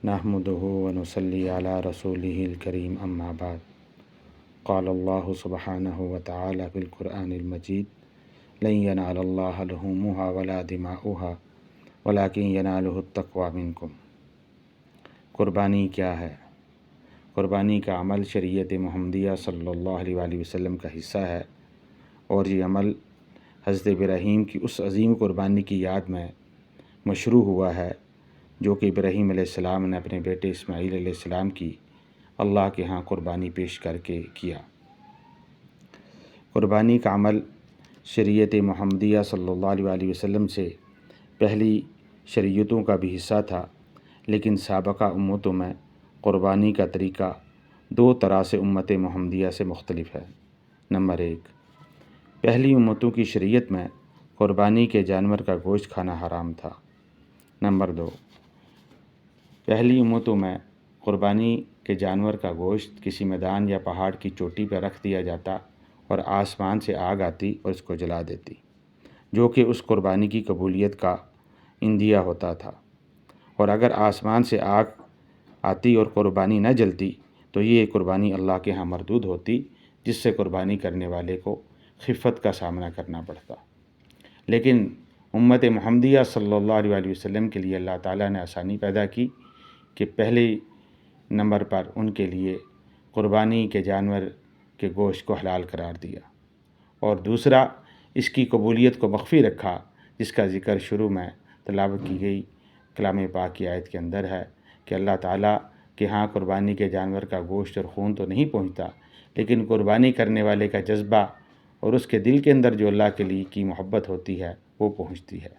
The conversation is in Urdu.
نحمده ونصلي على رسوله الكريم اما بعد قال الله سبحانه وتعالى في القرآن المجيد لن ينال الله لحومها ولا دماؤها ولكن يناله التقوى منكم۔ قربانی کیا ہے؟ قربانی کا عمل شریعت محمدیہ صلی اللہ علیہ وآلہ وسلم کا حصہ ہے، اور یہ عمل حضرت ابراہیم کی اس عظیم قربانی کی یاد میں مشروع ہوا ہے جو کہ ابراہیم علیہ السلام نے اپنے بیٹے اسماعیل علیہ السلام کی اللہ کے ہاں قربانی پیش کر کے کیا۔ قربانی کا عمل شریعت محمدیہ صلی اللہ علیہ وآلہ وسلم سے پہلی شریعتوں کا بھی حصہ تھا، لیکن سابقہ امتوں میں قربانی کا طریقہ دو طرح سے امت محمدیہ سے مختلف ہے۔ نمبر 1، پہلی امتوں کی شریعت میں قربانی کے جانور کا گوشت کھانا حرام تھا۔ نمبر 2، پہلی امتوں میں قربانی کے جانور کا گوشت کسی میدان یا پہاڑ کی چوٹی پر رکھ دیا جاتا اور آسمان سے آگ آتی اور اس کو جلا دیتی، جو کہ اس قربانی کی قبولیت کا اندیہ ہوتا تھا، اور اگر آسمان سے آگ آتی اور قربانی نہ جلتی تو یہ قربانی اللہ کے ہاں مردود ہوتی، جس سے قربانی کرنے والے کو خفت کا سامنا کرنا پڑتا۔ لیکن امت محمدیہ صلی اللہ علیہ وآلہ وسلم کے لیے اللہ تعالیٰ نے آسانی پیدا کی کہ پہلے نمبر پر ان کے لیے قربانی کے جانور کے گوشت کو حلال قرار دیا، اور دوسرا اس کی قبولیت کو مخفی رکھا، جس کا ذکر شروع میں تلاوت کی گئی کلام پاک کی آیت کے اندر ہے کہ اللہ تعالیٰ کے ہاں قربانی کے جانور کا گوشت اور خون تو نہیں پہنچتا، لیکن قربانی کرنے والے کا جذبہ اور اس کے دل کے اندر جو اللہ کے لیے کی محبت ہوتی ہے وہ پہنچتی ہے۔